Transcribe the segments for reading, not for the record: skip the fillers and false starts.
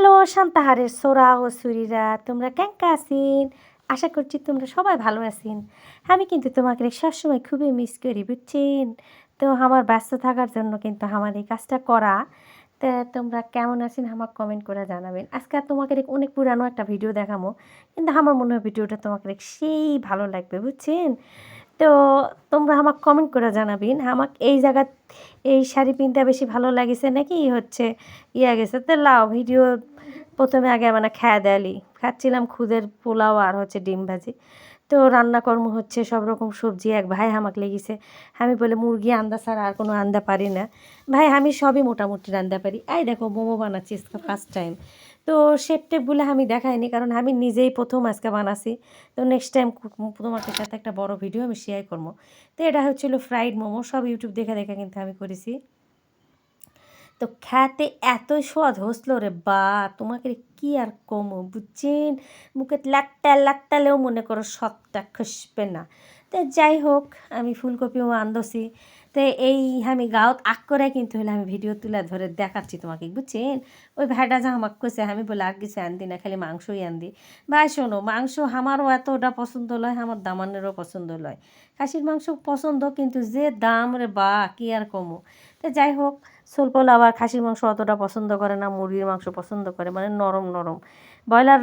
Hello শান্তাহারের সোরা ও সুরিরা, তোমরা কেমন আছেন? আশা করছি তোমরা সবাই ভালো আছেন। আমি কিন্তু তোমাকে সবসময় খুবই মিস করি, বুঝছেন? তো আমার ব্যস্ত থাকার জন্য কিন্তু আমার এই কাজটা করা। তা তোমরা কেমন আছেন আমাকে কমেন্ট করে জানাবেন। আজকে আর তোমাকে অনেক পুরানো একটা ভিডিও দেখাবো, কিন্তু আমার মনে হয় ভিডিওটা তোমাকে সেই ভালো লাগবে, বুঝছেন? তো তোমরা আমাকে কমেন্ট করে জানাবেন আমাকে এই জায়গা এই শাড়ি পিনতে বেশি ভালো লাগিছে নাকি হচ্ছে গেছে। তো লাও ভিডিও প্রথমে আগে মানে খাওয়া দাওয়ালি খাচ্ছিলাম, খুদের পোলাও আর হচ্ছে ডিম ভাজি। তো রান্নাকর্ম হচ্ছে সব রকম সবজি। এক ভাই আমাকে লেগেছে, আমি বলে মুরগি আন্দা ছাড়া আর কোনো আন্দা পারি না। ভাই আমি সবই মোটামুটি রান্দা পারি। এই দেখো মোমো বানাচ্ছি ফার্স্ট টাইম। তো শেপ টেপগুলো আমি দেখাইনি, কারণ আমি নিজেই প্রথম আজকে বানাছি। তো নেক্সট টাইম তোমার সাথে একটা বড় ভিডিও আমি শেয়ার করবো। তো এটা হচ্ছিলো ফ্রাইড মোমো, সব ইউটিউব দেখে দেখে কিন্তু আমি করেছি। তো খেতে এতই স্বাদ হসলো রে বা, তোমাকে কি আর কমো, বুঝছেন? মুখে লাট্টালেও মনে করো সবটা খুসবে না। তো যাই হোক, আমি ফুলকপিও আনদছি। তো এই আমি গাঁত আগ করে কিন্তু হলে আমি ভিডিও তুলে ধরে দেখাচ্ছি তোমাকে, বুঝছেন? ওই ভাইটা যা আমাকে কইছে, আমি বলে আর কিছু আনদি না, খালি মাংসই আনদি। ভাই শোনো, মাংস আমারও এতটা পছন্দ লয়, আমার দামানেরও পছন্দ লয়। খাসির মাংস পছন্দ, কিন্তু যে দাম রে বা, কি আর কমো। তো যাই হোক, সোলপল আবার খাসির মাংস অতটা পছন্দ করে না, মুরগির মাংস পছন্দ করে, মানে নরম নরম। ব্রয়লার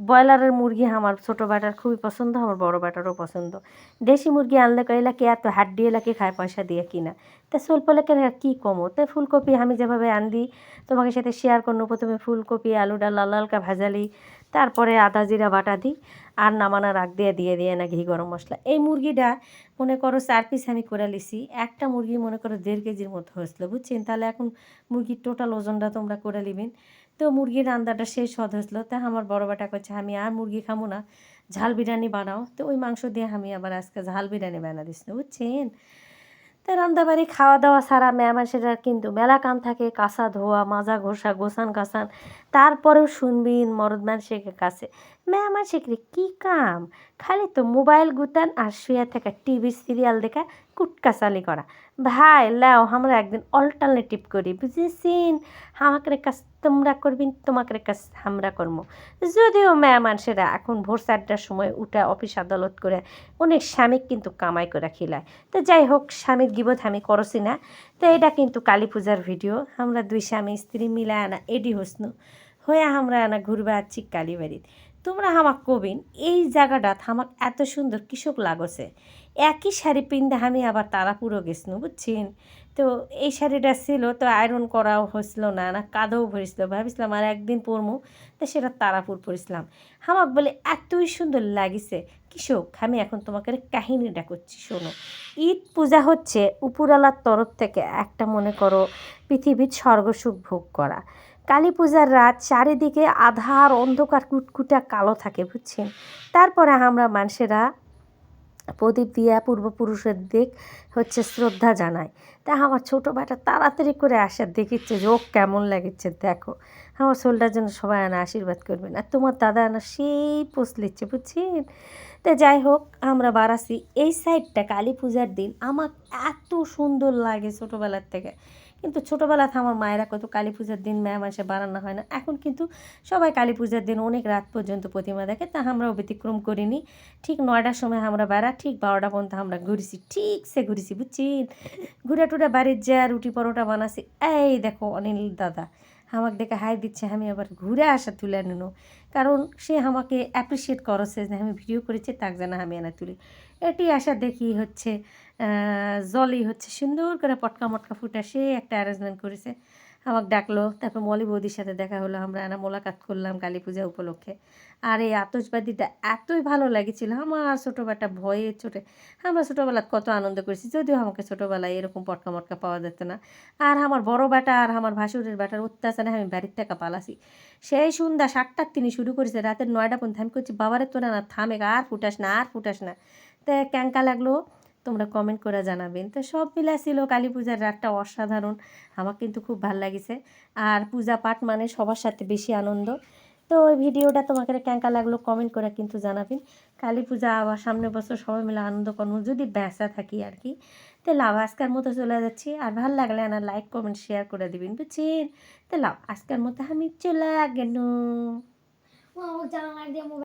ব্রয়লারের মুরগি আমার ছোটো ব্যাটার খুবই পছন্দ, আমার বড় ব্যাটারও পছন্দ। দেশি মুরগি আনলে কইলা কে এত হাড্ডি এলাকে খায় পয়সা দিয়ে কিনা। তা সোলপলেকে কী কমো। তো ফুলকপি আমি যেভাবে আনদি তোমাকে সাথে শেয়ার করবো। প্রথমে ফুলকপি আলুটা লাল লালকা ভাজালি, তারপরে আদা জিরা বাটা দিই, আর নামানোর আগ দিয়ে দিয়ে দিয়ে না ঘি গরম মশলা। এই মুরগিটা মনে করো 4 পিস আমি করে লিছি। একটা মুরগি মনে করো 1.5 কেজির মতো হয়েছিল, বুঝছেন? তাহলে এখন মুরগির টোটাল ওজনটা তোমরা করে নেবেন। তো মুরগির রান্নাটা শেষ হদ হয়েছিল। তা আমার বড় বেটা করছে আমি আর মুরগি খাবো না, ঝাল বিরিয়ানি বানাও। তো ওই মাংস দিয়ে আমি আবার আজকে ঝাল বিরিয়ানি বানা দিস না, বুঝছেন? তো রান্দাবাড়ি খাওয়া দাওয়া ছাড়া মেয়ামাসের কিন্তু মেলা কাম থাকে, কাঁচা ধোয়া মাজা ঘষা গোছান গাছান। তারপরেও শুনবিন মরদ মানুষের কাছে মেয়ামাসের কী কাম, খালি তো মোবাইল গুতান আর শুয়ে থাকা, টিভি সিরিয়াল দেখা কুটকাচালি করা। ভাই লাও আমরা একদিন অল্টারনেটিভ করি, বুঝেছেন? আমাকে কাজ তোমরা করবিন, তোমাকে কাজ আমরা করবো। যদিও মেয়া মানুষেরা এখন ভোর 4টার সময় উঠে অফিস আদালত করে অনেক স্বামী কিন্তু কামাই করে খিলায়। তো যাই হোক, স্বামীর গিবত আমি করছি না। তো এটা কিন্তু কালী পূজার ভিডিও। আমরা দুই স্বামী স্ত্রী মিলে আনা এডি হসনু হয়ে আমরা আনা ঘুরবে আছি কালীবাড়িত। তোমরা হামাক কবিন এই জায়গাটা হামাক এত সুন্দর কৃষক লাগছে। একই শাড়ি পিন্ধে আমি আবার তারাপুরও গেছিলাম, বুঝছেন? তো এই শাড়িটা ছিল, তো আয়রন করাও হয়েছিল না, না কাঁধেও ভরেছিল। ভাবিছিলাম আর একদিন পরমু, তো সেটা তারাপুর পরেছিলাম। হামাক বলে এতই সুন্দর লাগিছে কৃষক। আমি এখন তোমাকে কাহিনীটা করছি, শোনো। ঈদ পূজা হচ্ছে উপরওয়ালার তরফ থেকে একটা মনে করো পৃথিবীর স্বর্গসুখ ভোগ করা। কালী পূজার রাত চারিদিকে আধার অন্ধকার কুটকুটা কালো থাকে, বুঝছেন? তারপরে আমরা মানুষেরা প্রদীপ দিয়া পূর্বপুরুষের দিক হচ্ছে শ্রদ্ধা জানায়। তা আমার ছোটো বেটা তাড়াতাড়ি করে আসার দেখিচ্ছে যে ও কেমন লাগছে দেখো। আমার সোলটার জন্য সবাই আনা আশীর্বাদ করবেন, আর তোমার দাদা আনা সেই পোস্ট লিচ্ছে, বুঝছেন? তো যাই হোক, আমরা বাড়াছি এই সাইডটা কালী পূজার দিন আমার এত সুন্দর লাগে ছোটোবেলার থেকে। কিন্তু ছোটোবেলাতে আমার মায়েরা কত কালী পূজার দিন ম্যাম আসে বানানো হয় না। এখন কিন্তু সবাই কালী পূজার দিন অনেক রাত পর্যন্ত প্রতিমা দেখে, তা আমরাও ব্যতিক্রম করিনি। ঠিক 9টার সময় আমরা বেড়া, ঠিক 12টা পর্যন্ত আমরা ঘুরেছি, ঠিক সে ঘুরেছি, বুঝছেন? ঘুরে টুরে বাড়ির যা রুটি পরোটা বানাছি। এই দেখো অনিল দাদা আমাকে দেখে হাই দিচ্ছে, আমি আবার ঘুরে আসা তুলে নিল, কারণ সে আমাকে অ্যাপ্রিসিয়েট করেছে যে আমি ভিডিও করেছি, তাক যেন আমি এনে তুলি। এটি আসা দেখি হচ্ছে জলই হচ্ছে সুন্দর করে পটকা মটকা ফুটা সে একটা অ্যারেঞ্জমেন্ট করেছে, আমাকে ডাকলো। তারপর মলি বৌদির সাথে দেখা হলো, আমরা এনা মোলাকাত করলাম কালী পূজা উপলক্ষে। আর এই আতশবাজিটা এতই ভালো লাগেছিল আমার ছোটোবেলাটা ভয়ে ছোটে। আমরা ছোটোবেলায় কত আনন্দ করেছি, যদিও আমাকে ছোটোবেলায় এরকম পটকা মটকা পাওয়া যেত না। আর আমার বড় বেটা আর আমার ভাসুরের বেটার অত্যাচারে আমি বাড়ির থেকে পালাছি। সেই সন্ধ্যা 7টার তিনি শুরু করেছে, রাতের 9টা পর্যন্ত আমি করছি বাবারে তোরা না থামে, আর ফুটাস না আর ফুটাস না। তো ক্যাঙ্কা লাগলো তোমরা কমেন্ট করে জানাবেন। তো সব মিলা ছিল কালী পূজার রাতটা অসাধারণ, আমার কিন্তু খুব ভালো লাগিছে। আর পূজা পাঠ মানে সবার সাথে বেশি আনন্দ। তো ওই ভিডিওটা তোমাকে কেঙ্কা লাগলো কমেন্ট করে কিন্তু জানাবেন। কালী পূজা আবার সামনের বছর সবাই মিলে আনন্দ করবো যদি বেঁচা থাকি আর কি। তো লাভ আজকের মতো চলে যাচ্ছি, আর ভালো লাগলে না লাইক কমেন্ট শেয়ার করে দিবেন বুঝছেন। তো লাভ আজকের মতো আমি চলে গেল।